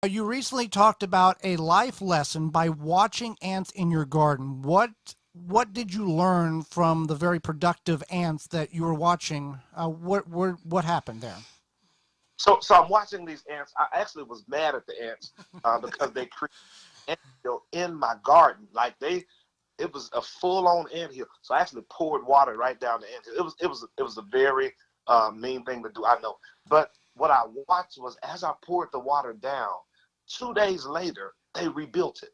You recently talked about a life lesson by watching ants in your garden. What did you learn from the very productive ants that you were watching? What happened there? So I'm watching these ants. I actually was mad at the ants because they created ant hill in my garden. It was a full-on ant hill. So I actually poured water right down the ant hill. It was a very mean thing to do, I know. But what I watched was as I poured the water down, 2 days later they rebuilt it,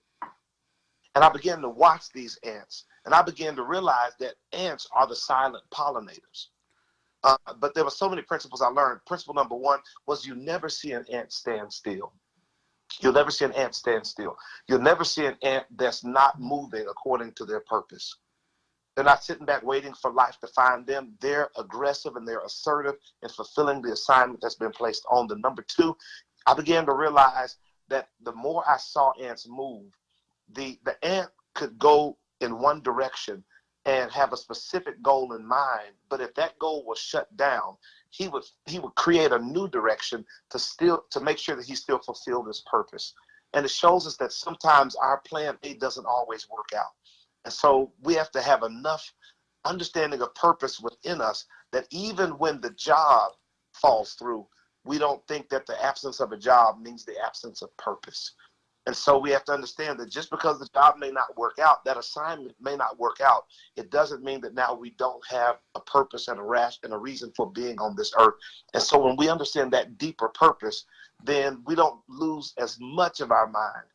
and I began to watch these ants, and I began to realize that ants are the silent pollinators. But there were so many principles I learned. Principle number one was you never see an ant stand still. You'll never see an ant stand still. You'll never see an ant that's not moving according to their purpose. They're not sitting back waiting for life to find them. They're aggressive and they're assertive in fulfilling the assignment that's been placed on them. Number two, I began to realize that the more I saw ants move, the ant could go in one direction and have a specific goal in mind, but if that goal was shut down, he would create a new direction to make sure that he still fulfilled his purpose. And it shows us that sometimes our plan A doesn't always work out. And so we have to have enough understanding of purpose within us that even when the job falls through, we don't think that the absence of a job means the absence of purpose. And so we have to understand that just because the job may not work out, that assignment may not work out, it doesn't mean that now we don't have a purpose and a reason for being on this earth. And so when we understand that deeper purpose, then we don't lose as much of our mind,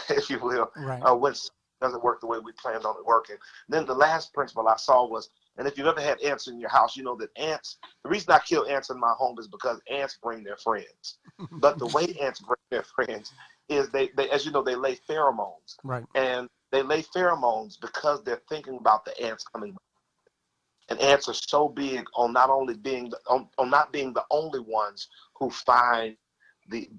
if you will, Right. when it doesn't work the way we planned on it working. And then the last principle I saw was, and if you've ever had ants in your house, you know that the reason I kill ants in my home is because ants bring their friends. But the way ants bring their friends is they as you know, they lay pheromones. Right. And they lay pheromones because they're thinking about the ants coming. And ants are so big on not only on not being the only ones who find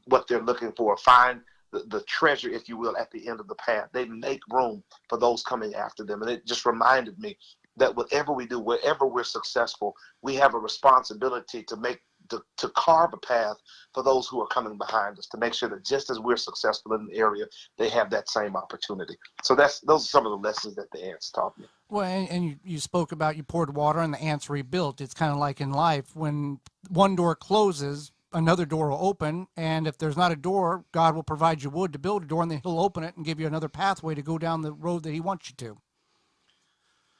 what they're looking for, find the treasure, if you will, at the end of the path. They make room for those coming after them. And it just reminded me that whatever we do, wherever we're successful, we have a responsibility to carve a path for those who are coming behind us, to make sure that just as we're successful in the area, they have that same opportunity. So those are some of the lessons that the ants taught me. Well, and you spoke about you poured water and the ants rebuilt. It's kind of like in life when one door closes, another door will open, and if there's not a door, God will provide you wood to build a door, and then He'll open it and give you another pathway to go down the road that He wants you to.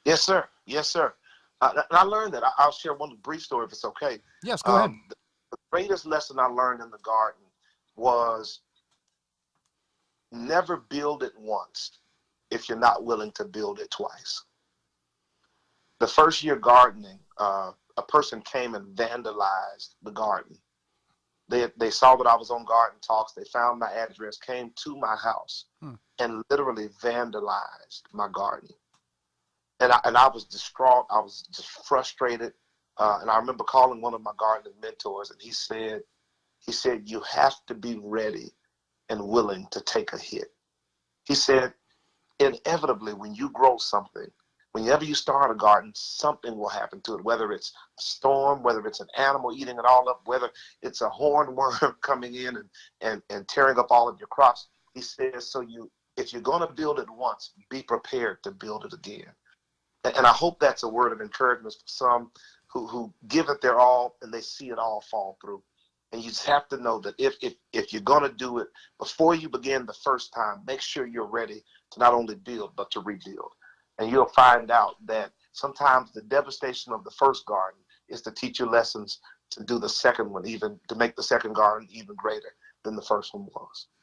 Yes, sir. Yes, sir. And I learned that. I'll share one brief story if it's okay. Yes, go ahead. The greatest lesson I learned in the garden was never build it once if you're not willing to build it twice. The first year gardening, a person came and vandalized the garden. They saw that I was on Garden Talks. They found my address, came to my house, and literally vandalized my garden. And I was distraught. I was just frustrated. And I remember calling one of my gardening mentors, and he said, you have to be ready and willing to take a hit. He said, inevitably, when you grow something, whenever you start a garden, something will happen to it, whether it's a storm, whether it's an animal eating it all up, whether it's a hornworm coming in and tearing up all of your crops. He says, if you're going to build it once, be prepared to build it again. And I hope that's a word of encouragement for some who give it their all and they see it all fall through. And you just have to know that if you're going to do it, before you begin the first time, make sure you're ready to not only build, but to rebuild. And you'll find out that sometimes the devastation of the first garden is to teach you lessons to do the second one, even to make the second garden even greater than the first one was.